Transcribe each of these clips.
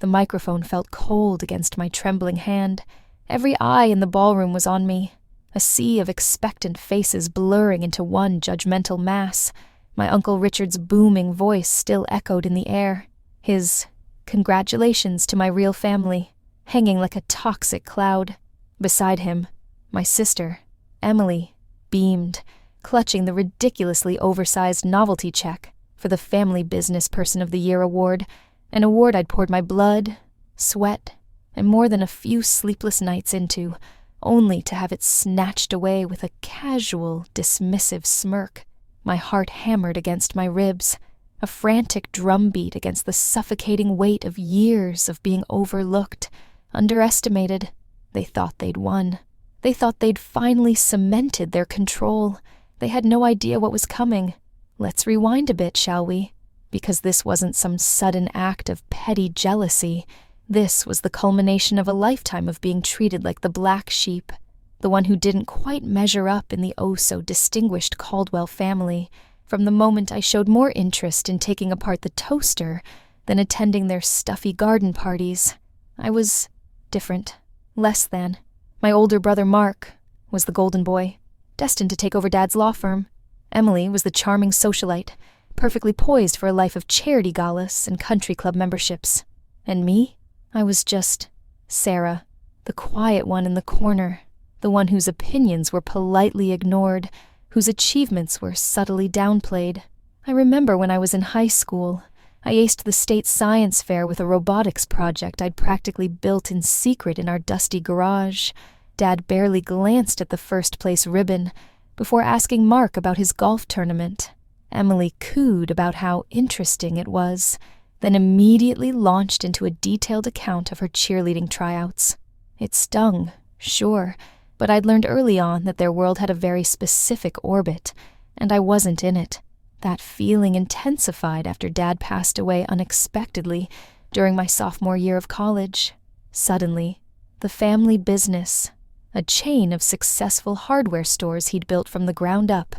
The microphone felt cold against my trembling hand. Every eye in the ballroom was on me, a sea of expectant faces blurring into one judgmental mass. My Uncle Richard's booming voice still echoed in the air, his congratulations to my real family hanging like a toxic cloud. Beside him, my sister, Emily, beamed, clutching the ridiculously oversized novelty check for the Family Business Person of the Year award, an award I'd poured my blood, sweat, and more than a few sleepless nights into, only to have it snatched away with a casual, dismissive smirk. My heart hammered against my ribs, a frantic drumbeat against the suffocating weight of years of being overlooked, underestimated. They thought they'd won. They thought they'd finally cemented their control. They had no idea what was coming. Let's rewind a bit, shall we? Because this wasn't some sudden act of petty jealousy. This was the culmination of a lifetime of being treated like the black sheep, the one who didn't quite measure up in the oh-so-distinguished Caldwell family. From the moment I showed more interest in taking apart the toaster than attending their stuffy garden parties, I was different, less than. My older brother Mark was the golden boy, destined to take over Dad's law firm. Emily was the charming socialite, perfectly poised for a life of charity galas and country club memberships. And me? I was just Sarah, the quiet one in the corner, the one whose opinions were politely ignored, whose achievements were subtly downplayed. I remember when I was in high school, I aced the state science fair with a robotics project I'd practically built in secret in our dusty garage. Dad barely glanced at the first-place ribbon before asking Mark about his golf tournament. Emily cooed about how interesting it was, then immediately launched into a detailed account of her cheerleading tryouts. It stung, sure, but I'd learned early on that their world had a very specific orbit, and I wasn't in it. That feeling intensified after Dad passed away unexpectedly during my sophomore year of college. Suddenly, the family business, a chain of successful hardware stores he'd built from the ground up,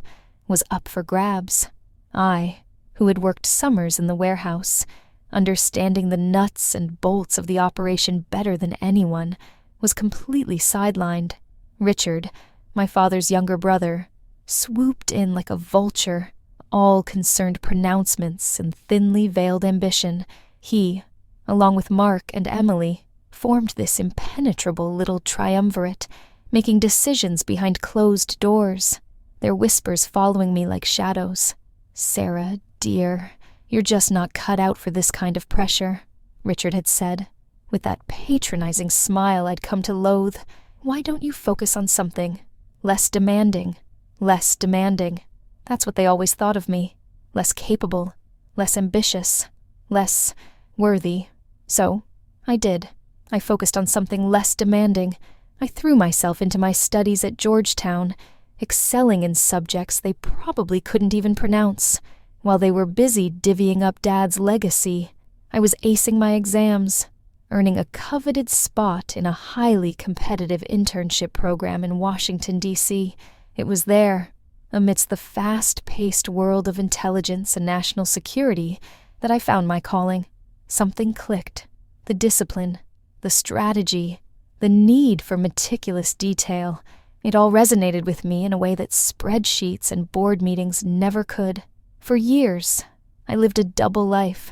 was up for grabs. I, who had worked summers in the warehouse, understanding the nuts and bolts of the operation better than anyone, was completely sidelined. Richard, my father's younger brother, swooped in like a vulture, all concerned pronouncements and thinly veiled ambition. He, along with Mark and Emily, formed this impenetrable little triumvirate, making decisions behind closed doors, their whispers following me like shadows. "Sarah, dear, you're just not cut out for this kind of pressure," Richard had said, with that patronizing smile I'd come to loathe. "Why don't you focus on something less demanding, less demanding?" That's what they always thought of me. Less capable, less ambitious, less worthy. So, I did. I focused on something less demanding. I threw myself into my studies at Georgetown, excelling in subjects they probably couldn't even pronounce. While they were busy divvying up Dad's legacy, I was acing my exams, earning a coveted spot in a highly competitive internship program in Washington, D.C. It was there, amidst the fast-paced world of intelligence and national security, that I found my calling. Something clicked. The discipline, the strategy, the need for meticulous detail. It all resonated with me in a way that spreadsheets and board meetings never could. For years, I lived a double life.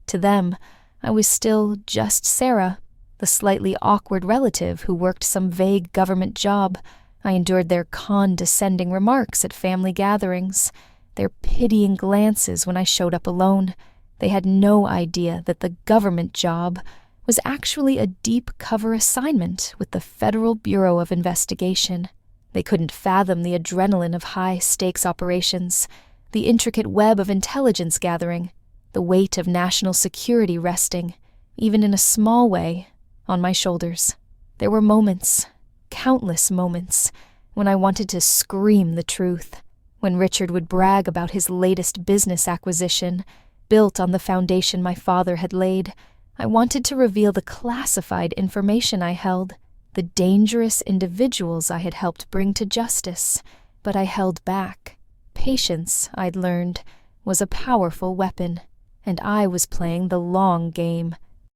To them, I was still just Sarah, the slightly awkward relative who worked some vague government job. I endured their condescending remarks at family gatherings, their pitying glances when I showed up alone. They had no idea that the government job was actually a deep cover assignment with the Federal Bureau of Investigation. They couldn't fathom the adrenaline of high-stakes operations, the intricate web of intelligence gathering, the weight of national security resting, even in a small way, on my shoulders. There were moments, countless moments, when I wanted to scream the truth. When Richard would brag about his latest business acquisition, built on the foundation my father had laid, I wanted to reveal the classified information I held, the dangerous individuals I had helped bring to justice, but I held back. Patience, I'd learned, was a powerful weapon, and I was playing the long game.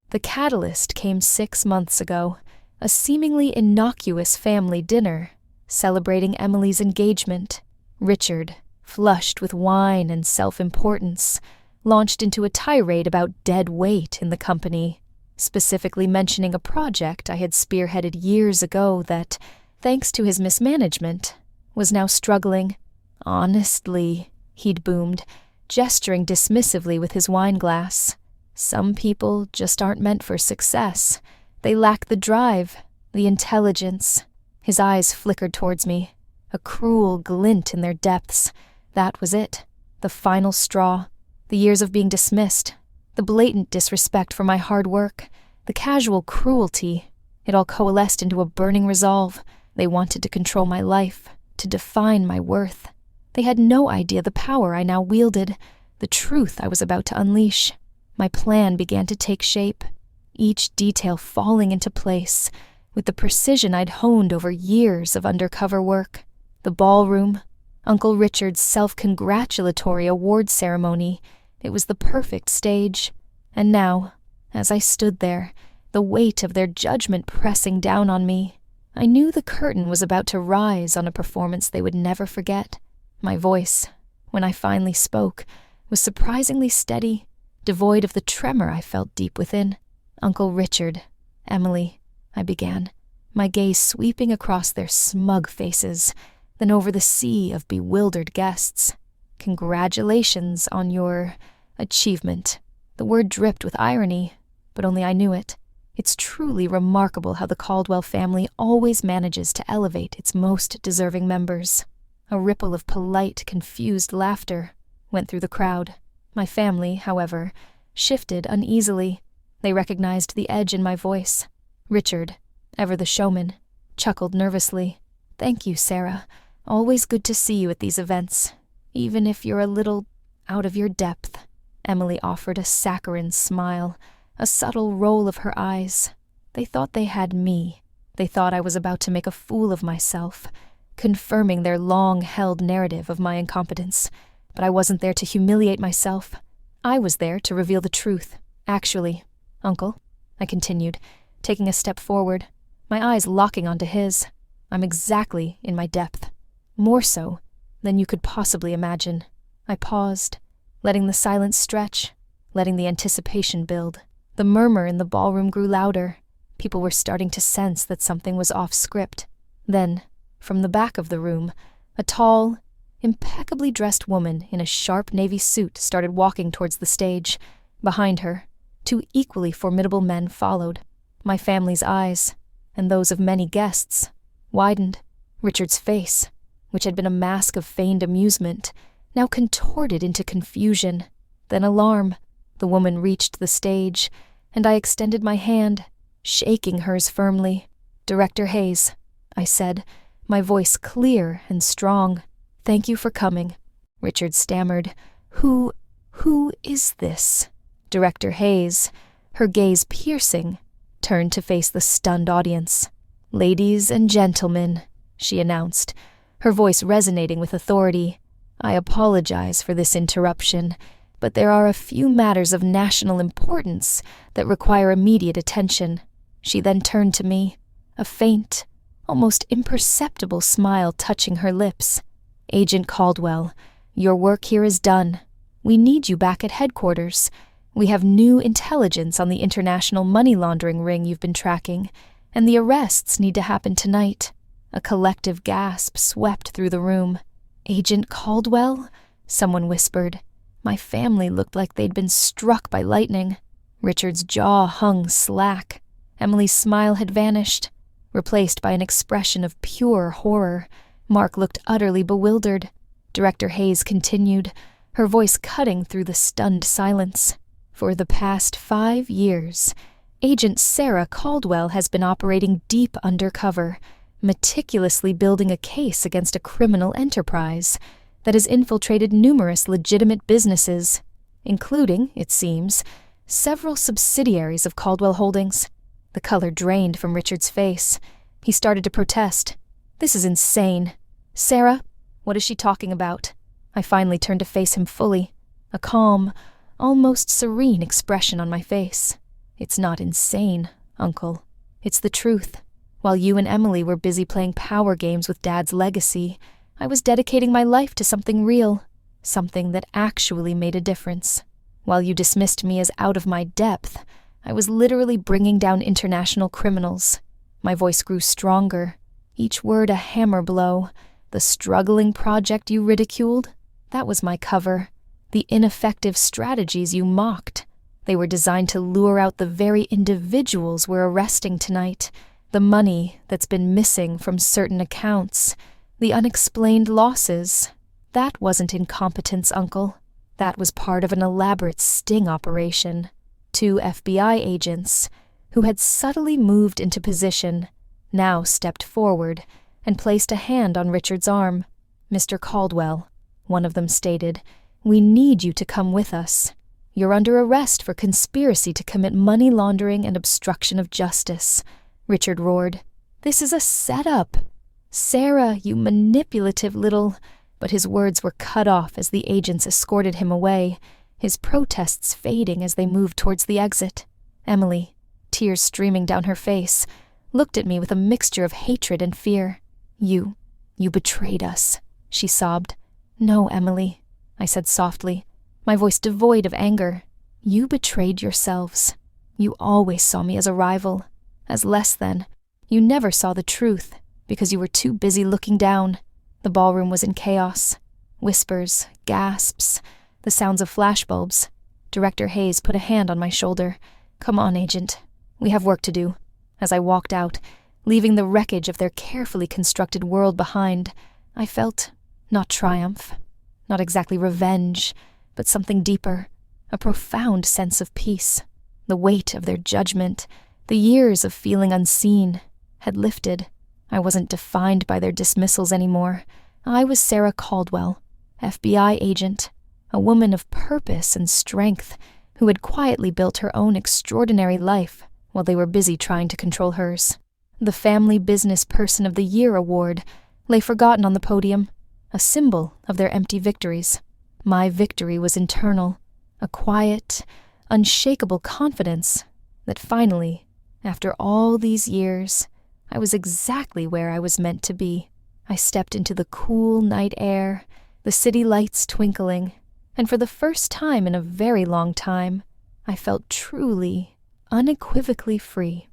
The catalyst came 6 months ago, a seemingly innocuous family dinner, celebrating Emily's engagement. Richard, flushed with wine and self-importance, launched into a tirade about dead weight in the company, specifically mentioning a project I had spearheaded years ago that, thanks to his mismanagement, was now struggling. "Honestly," he'd boomed, gesturing dismissively with his wineglass, "some people just aren't meant for success. They lack the drive, the intelligence." His eyes flickered towards me, a cruel glint in their depths. That was it, the final straw. The years of being dismissed, the blatant disrespect for my hard work, the casual cruelty. It all coalesced into a burning resolve. They wanted to control my life, to define my worth. They had no idea the power I now wielded, the truth I was about to unleash. My plan began to take shape, each detail falling into place, with the precision I'd honed over years of undercover work. The ballroom, Uncle Richard's self-congratulatory award ceremony. It was the perfect stage. And now, as I stood there, the weight of their judgment pressing down on me, I knew the curtain was about to rise on a performance they would never forget. My voice, when I finally spoke, was surprisingly steady, devoid of the tremor I felt deep within. "Uncle Richard, Emily," I began, my gaze sweeping across their smug faces, then over the sea of bewildered guests. "Congratulations on your achievement." The word dripped with irony, but only I knew it. It's truly remarkable how the Caldwell family always manages to elevate its most deserving members. A ripple of polite, confused laughter went through the crowd. My family, however, shifted uneasily. They recognized the edge in my voice. Richard, ever the showman, chuckled nervously. "Thank you, Sarah. Always good to see you at these events, even if you're a little out of your depth." Emily offered a saccharine smile, a subtle roll of her eyes. They thought they had me. They thought I was about to make a fool of myself, confirming their long-held narrative of my incompetence. But I wasn't there to humiliate myself. I was there to reveal the truth. "Actually, Uncle," I continued, taking a step forward, my eyes locking onto his, "I'm exactly in my depth. More so than you could possibly imagine." I paused, letting the silence stretch, letting the anticipation build. The murmur in the ballroom grew louder. People were starting to sense that something was off script. Then, from the back of the room, a tall, impeccably dressed woman in a sharp navy suit started walking towards the stage. Behind her, 2 equally formidable men followed. My family's eyes, and those of many guests, widened. Richard's face, which had been a mask of feigned amusement, now contorted into confusion, then alarm. The woman reached the stage, and I extended my hand, shaking hers firmly. "Director Hayes," I said, my voice clear and strong. "Thank you for coming." Richard stammered. Who is this?" Director Hayes, her gaze piercing, turned to face the stunned audience. "Ladies and gentlemen," she announced, her voice resonating with authority, "I apologize for this interruption, but there are a few matters of national importance that require immediate attention." She then turned to me, a faint, almost imperceptible smile touching her lips. "Agent Caldwell, your work here is done. We need you back at headquarters. We have new intelligence on the international money laundering ring you've been tracking, and the arrests need to happen tonight." A collective gasp swept through the room. "Agent Caldwell?" someone whispered. My family looked like they'd been struck by lightning. Richard's jaw hung slack. Emily's smile had vanished, replaced by an expression of pure horror. Mark looked utterly bewildered. Director Hayes continued, her voice cutting through the stunned silence. "For the past 5 years, Agent Sarah Caldwell has been operating deep undercover, meticulously building a case against a criminal enterprise that has infiltrated numerous legitimate businesses, including, it seems, several subsidiaries of Caldwell Holdings." The color drained from Richard's face. He started to protest. "This is insane. Sarah, what is she talking about?" I finally turned to face him fully, a calm, almost serene expression on my face. It's not insane, Uncle. It's the truth. While you and Emily were busy playing power games with Dad's legacy, I was dedicating my life to something real, something that actually made a difference. While you dismissed me as out of my depth, I was literally bringing down international criminals. My voice grew stronger, each word a hammer blow. The struggling project you ridiculed, that was my cover. The ineffective strategies you mocked, they were designed to lure out the very individuals we're arresting tonight. The money that's been missing from certain accounts, the unexplained losses. That wasn't incompetence, Uncle. That was part of an elaborate sting operation. 2 FBI agents, who had subtly moved into position, now stepped forward and placed a hand on Richard's arm. "Mr. Caldwell," one of them stated, "we need you to come with us. You're under arrest for conspiracy to commit money laundering and obstruction of justice." Richard roared, "This is a setup. Sarah, you manipulative little—" But his words were cut off as the agents escorted him away, his protests fading as they moved towards the exit. Emily, tears streaming down her face, looked at me with a mixture of hatred and fear. You betrayed us," she sobbed. "No, Emily," I said softly, my voice devoid of anger. "You betrayed yourselves. You always saw me as a rival, as less than. You never saw the truth, because you were too busy looking down." The ballroom was in chaos. Whispers, gasps, the sounds of flashbulbs. Director Hayes put a hand on my shoulder. "Come on, Agent. We have work to do." As I walked out, leaving the wreckage of their carefully constructed world behind, I felt not triumph, not exactly revenge, but something deeper, a profound sense of peace. The weight of their judgment, the years of feeling unseen, had lifted. I wasn't defined by their dismissals anymore. I was Sarah Caldwell, FBI agent, a woman of purpose and strength who had quietly built her own extraordinary life while they were busy trying to control hers. The Family Business Person of the Year award lay forgotten on the podium, a symbol of their empty victories. My victory was internal, a quiet, unshakable confidence that finally, after all these years, I was exactly where I was meant to be. I stepped into the cool night air, the city lights twinkling, and for the first time in a very long time, I felt truly, unequivocally free.